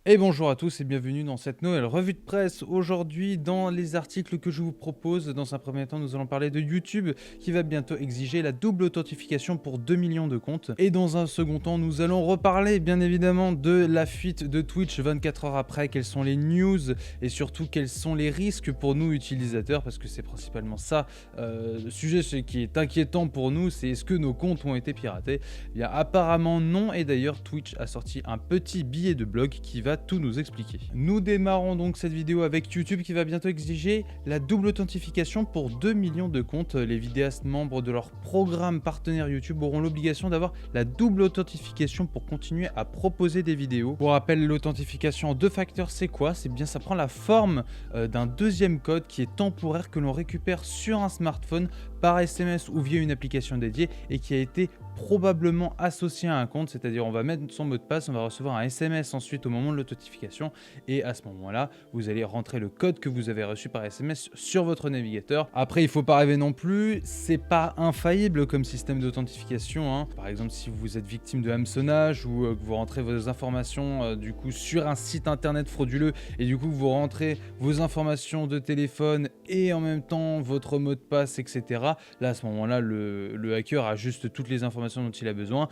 Et bonjour à tous et bienvenue dans cette nouvelle revue de presse. Aujourd'hui, dans les articles que je vous propose, dans un premier temps, nous allons parler de YouTube qui va bientôt exiger la double authentification pour 2 millions de comptes. Et dans un second temps, nous allons reparler bien évidemment de la fuite de Twitch 24 heures après, quelles sont les news et surtout quels sont les risques pour nous utilisateurs, parce que c'est principalement ça le sujet qui est inquiétant pour nous, c'est est-ce que nos comptes ont été piratés? Eh bien apparemment non, et d'ailleurs Twitch a sorti un petit billet de blog qui va tout nous expliquer. Nous démarrons donc cette vidéo avec YouTube qui va bientôt exiger la double authentification pour 2 millions de comptes. Les vidéastes membres de leur programme partenaire YouTube auront l'obligation d'avoir la double authentification pour continuer à proposer des vidéos. Pour rappel, l'authentification en deux facteurs, c'est quoi? C'est bien, ça prend la forme d'un deuxième code qui est temporaire que l'on récupère sur un smartphone par SMS ou via une application dédiée et qui a été probablement associé à un compte, c'est-à-dire on va mettre son mot de passe, on va recevoir un SMS ensuite au moment de l'authentification et à ce moment-là, vous allez rentrer le code que vous avez reçu par SMS sur votre navigateur. Après, il ne faut pas rêver non plus, c'est pas infaillible comme système d'authentification, hein. Par exemple, si vous êtes victime de hameçonnage ou que vous rentrez vos informations du coup sur un site internet frauduleux et du coup vous rentrez vos informations de téléphone et en même temps votre mot de passe, etc. Là, à ce moment-là, le hacker a juste toutes les informations dont il a besoin,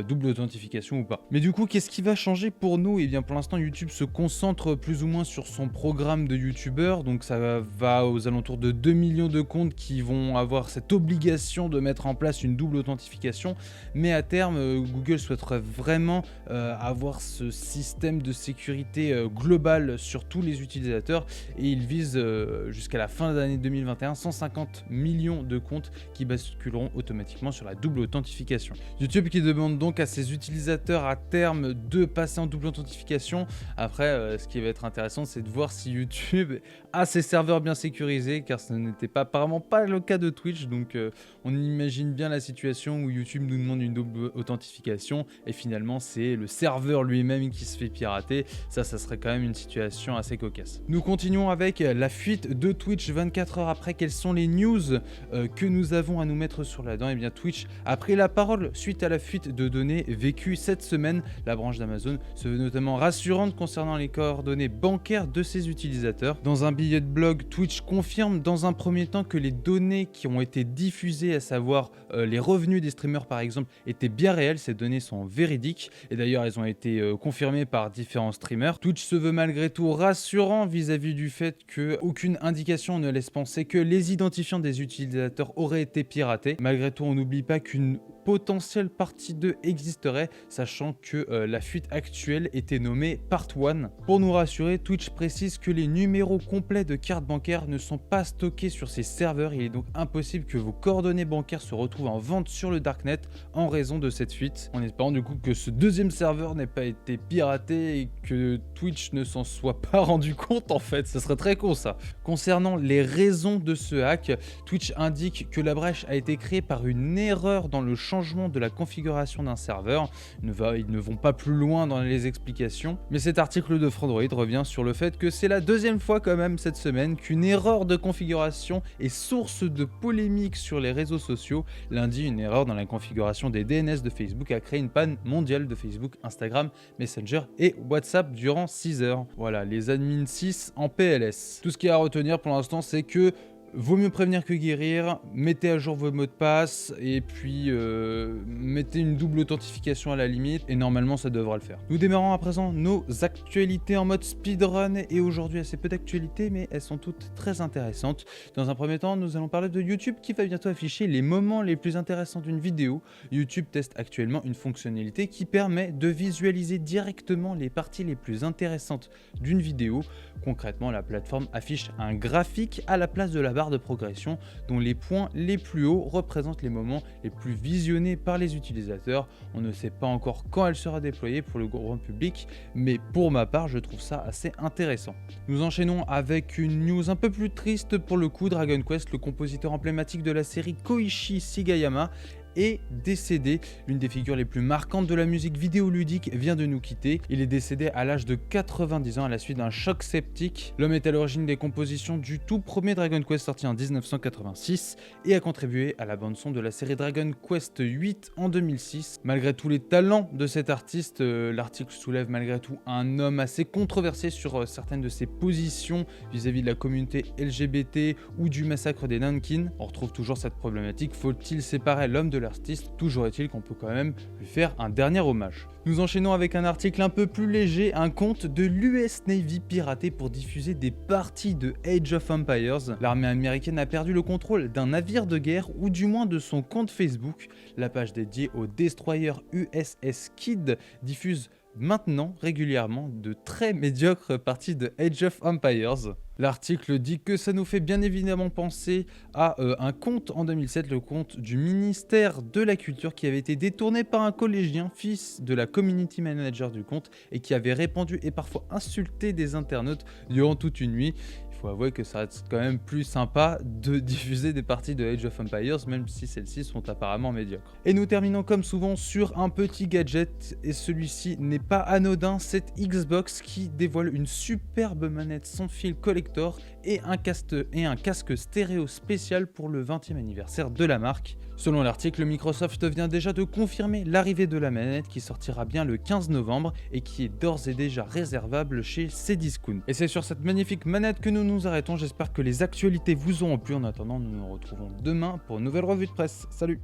double authentification ou pas. Mais du coup, qu'est-ce qui va changer pour nous? Et bien pour l'instant, YouTube se concentre plus ou moins sur son programme de YouTubeurs, donc ça va aux alentours de 2 millions de comptes qui vont avoir cette obligation de mettre en place une double authentification, mais à terme, Google souhaiterait vraiment avoir ce système de sécurité global sur tous les utilisateurs et il vise jusqu'à la fin de l'année 2021 150 millions de comptes qui basculeront automatiquement sur la double authentification. YouTube qui demande donc à ses utilisateurs à terme de passer en double authentification. Après, ce qui va être intéressant, c'est de voir si YouTube a ses serveurs bien sécurisés, car ce n'était apparemment pas le cas de Twitch. Donc on imagine bien la situation où YouTube nous demande une double authentification et finalement c'est le serveur lui-même qui se fait pirater. Ça serait quand même une situation assez cocasse. Nous continuons avec la fuite de Twitch 24 heures après. Quelles sont les news que nous avons à nous mettre sur la dent? Et bien Twitch a pris la parole suite à la fuite de données vécues cette semaine. La branche d'Amazon se veut notamment rassurante concernant les coordonnées bancaires de ses utilisateurs. Dans un billet de blog, Twitch confirme dans un premier temps que les données qui ont été diffusées, à savoir les revenus des streamers par exemple, étaient bien réelles. Ces données sont véridiques et d'ailleurs elles ont été confirmées par différents streamers. Twitch se veut malgré tout rassurant vis-à-vis du fait qu'aucune indication ne laisse penser que les identifiants des utilisateurs auraient été piratés. Malgré tout, on n'oublie pas qu'une potentielle partie 2 existerait, sachant que la fuite actuelle était nommée Part 1. Pour nous rassurer, Twitch précise que les numéros complets de cartes bancaires ne sont pas stockés sur ses serveurs. Il est donc impossible que vos coordonnées bancaires se retrouvent en vente sur le darknet en raison de cette fuite, en espérant du coup que ce deuxième serveur n'ait pas été piraté et que Twitch ne s'en soit pas rendu compte en fait. Ce serait très con ça. Concernant les raisons de ce hack, Twitch indique que la brèche a été créée par une erreur dans le changement de la configuration d'un serveur. Ils ne vont pas plus loin dans les explications, mais cet article de Frandroid revient sur le fait que c'est la deuxième fois quand même cette semaine qu'une erreur de configuration est source de polémique sur les réseaux sociaux. Lundi, une erreur dans la configuration des DNS de Facebook a créé une panne mondiale de Facebook, Instagram, Messenger et WhatsApp durant 6 heures. Voilà, les admins 6 en PLS. Tout ce qu'il y a à retenir pour l'instant, c'est que vaut mieux prévenir que guérir, mettez à jour vos mots de passe et puis mettez une double authentification à la limite et normalement ça devra le faire. Nous démarrons à présent nos actualités en mode speedrun et aujourd'hui assez peu d'actualités mais elles sont toutes très intéressantes. Dans un premier temps, nous allons parler de YouTube qui va bientôt afficher les moments les plus intéressants d'une vidéo. YouTube teste actuellement une fonctionnalité qui permet de visualiser directement les parties les plus intéressantes d'une vidéo. Concrètement, la plateforme affiche un graphique à la place de la barre de progression dont les points les plus hauts représentent les moments les plus visionnés par les utilisateurs. On ne sait pas encore quand elle sera déployée pour le grand public, mais pour ma part, je trouve ça assez intéressant. Nous enchaînons avec une news un peu plus triste pour le coup. Dragon Quest, le compositeur emblématique de la série Koichi Sugiyama, est décédé. L'une des figures les plus marquantes de la musique vidéoludique vient de nous quitter. Il est décédé à l'âge de 90 ans à la suite d'un choc septique. L'homme est à l'origine des compositions du tout premier Dragon Quest sorti en 1986 et a contribué à la bande-son de la série Dragon Quest 8 en 2006. Malgré tous les talents de cet artiste, l'article soulève malgré tout un homme assez controversé sur certaines de ses positions vis-à-vis de la communauté LGBT ou du massacre des Nankin. On retrouve toujours cette problématique, faut-il séparer l'homme de l'artiste? Toujours est-il qu'on peut quand même lui faire un dernier hommage. Nous enchaînons avec un article un peu plus léger, un compte de l'US Navy piraté pour diffuser des parties de Age of Empires. L'armée américaine a perdu le contrôle d'un navire de guerre ou du moins de son compte Facebook. La page dédiée au destroyer USS Kidd diffuse maintenant régulièrement de très médiocres parties de Age of Empires. L'article dit que ça nous fait bien évidemment penser à un compte en 2007, le compte du ministère de la Culture qui avait été détourné par un collégien, fils de la community manager du compte, et qui avait répandu et parfois insulté des internautes durant toute une nuit. Il faut avouer que ça reste quand même plus sympa de diffuser des parties de Age of Empires, même si celles-ci sont apparemment médiocres. Et nous terminons comme souvent sur un petit gadget, et celui-ci n'est pas anodin, cette Xbox qui dévoile une superbe manette sans fil collector et un casque stéréo spécial pour le 20e anniversaire de la marque. Selon l'article, Microsoft vient déjà de confirmer l'arrivée de la manette qui sortira bien le 15 novembre et qui est d'ores et déjà réservable chez Cdiscount. Et c'est sur cette magnifique manette que nous nous arrêtons. J'espère que les actualités vous ont plu. En attendant, nous nous retrouvons demain pour une nouvelle revue de presse. Salut!